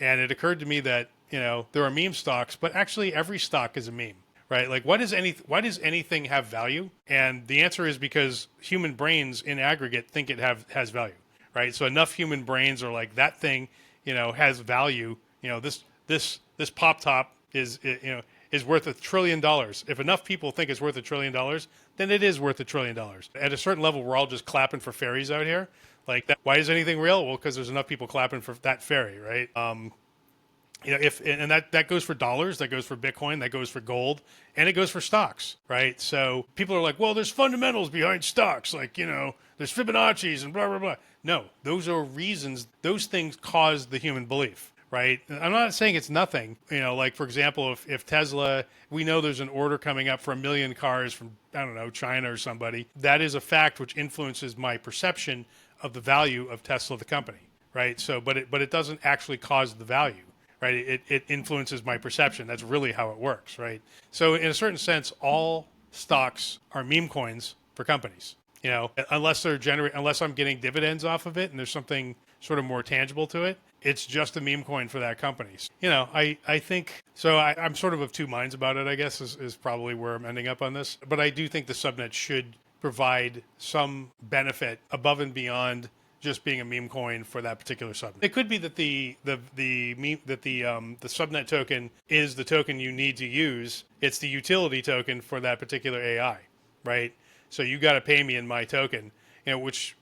And it occurred to me that, there are meme stocks, but actually every stock is a meme, right? Like, why does anything have value? And the answer is because human brains in aggregate think it has value, right? So enough human brains are like, that thing, has value. This pop top is worth $1 trillion. If enough people think it's worth $1 trillion, then it is worth $1 trillion. At a certain level, we're all just clapping for fairies out here. Like that. Why is anything real? Well, because there's enough people clapping for that fairy, right? That goes for dollars, that goes for Bitcoin, that goes for gold, and it goes for stocks, right? So people are like, well, there's fundamentals behind stocks, like, there's Fibonacci's and blah, blah, blah. No, those are reasons. Those things cause the human belief, right? I'm not saying it's nothing, like, for example, if Tesla, we know there's an order coming up for 1 million cars from, I don't know, China or somebody. That is a fact which influences my perception of the value of Tesla, the company, right? So, but it doesn't actually cause the value. Right, it influences my perception. That's really how it works, right? So, in a certain sense, all stocks are meme coins for companies. Unless I'm getting dividends off of it, and there's something sort of more tangible to it, it's just a meme coin for that company. I think so. I'm sort of two minds about it. I guess is probably where I'm ending up on this. But I do think the subnet should provide some benefit above and beyond just being a meme coin for that particular subnet. It could be that the subnet token is the token you need to use. It's the utility token for that particular AI, right? So you got to pay me in my token, which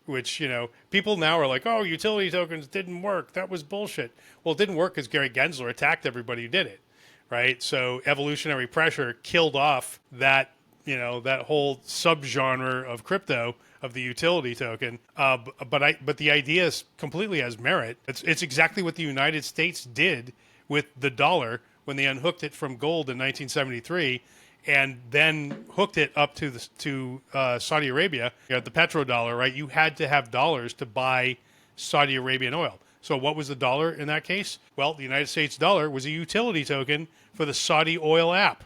people now are like, oh, utility tokens didn't work. That was bullshit. Well, it didn't work because Gary Gensler attacked everybody who did it, right? So evolutionary pressure killed off that whole subgenre of crypto, of the utility token, but the idea is completely has merit. It's exactly what the United States did with the dollar when they unhooked it from gold in 1973, and then hooked it up to Saudi Arabia. The petrodollar, right? You had to have dollars to buy Saudi Arabian oil. So what was the dollar in that case? Well, the United States dollar was a utility token for the Saudi oil app.